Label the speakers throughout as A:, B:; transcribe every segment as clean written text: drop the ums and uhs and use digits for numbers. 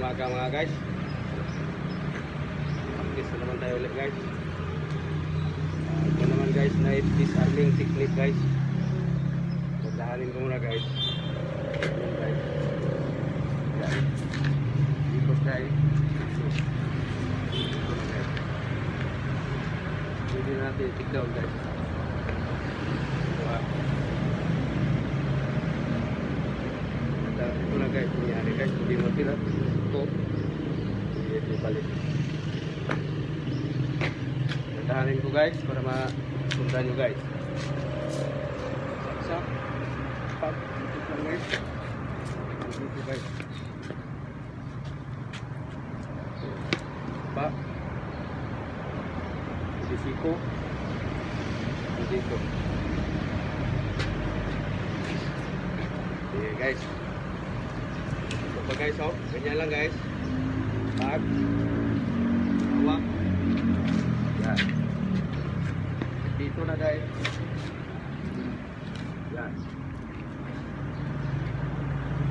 A: umaga mga guys. Practice na naman tayo ulit guys. Ito naman guys na disarming technique guys. Pagdahanin ko muna guys. Ayan guys. Yan. Ikot guys. Hindi natin take down guys. Ito na guys, nangyari guys, hindi mo tira ito, hindi balik. Tatahanin ko guys para masundan nyo guys. Saksak pag dito lang guys, dito guys pa siko dito. Sige guys, ito pa guys, oh, ganyan lang guys. Pag hawak yan, dito na guys. Yan,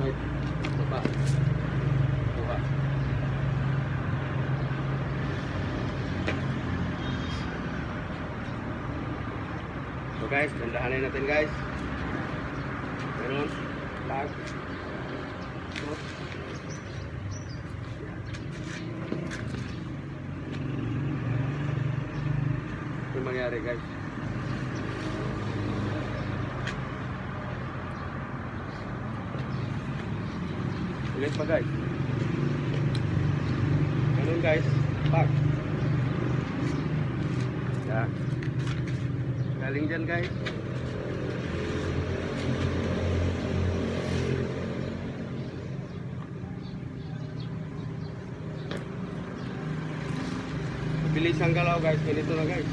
A: wait, ito pa kuha. So guys, dandahanin natin guys. Meron pag ito. Ito mangyari guys. Ulit pa guys. Ganun guys. Pag. Yan. Galing dyan guys. Bilis ang galaw guys. Ganito na guys.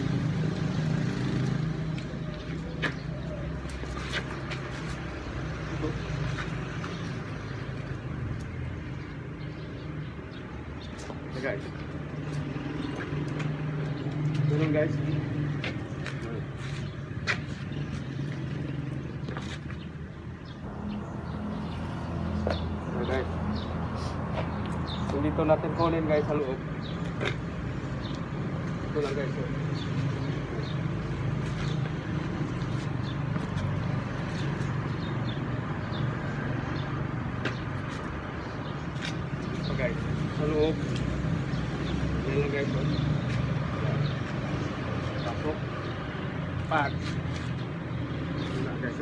A: Okay guys. Ganun guys. Okay guys. So dito natin kunin guys sa loob. Ito lang guys. So guys, sa loob. Yan lang guys. Pasok. Pag. Yan lang guys.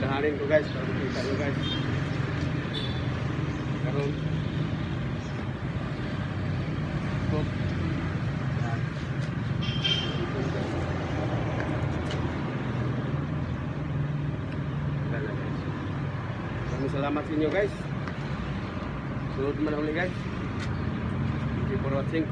A: Dahanin ko guys, para makita nyo guys. Karoon. Stop. Yan. Gala guys. Maraming salamat sa inyo guys. Sunod man ulit guys. Thank you for watching.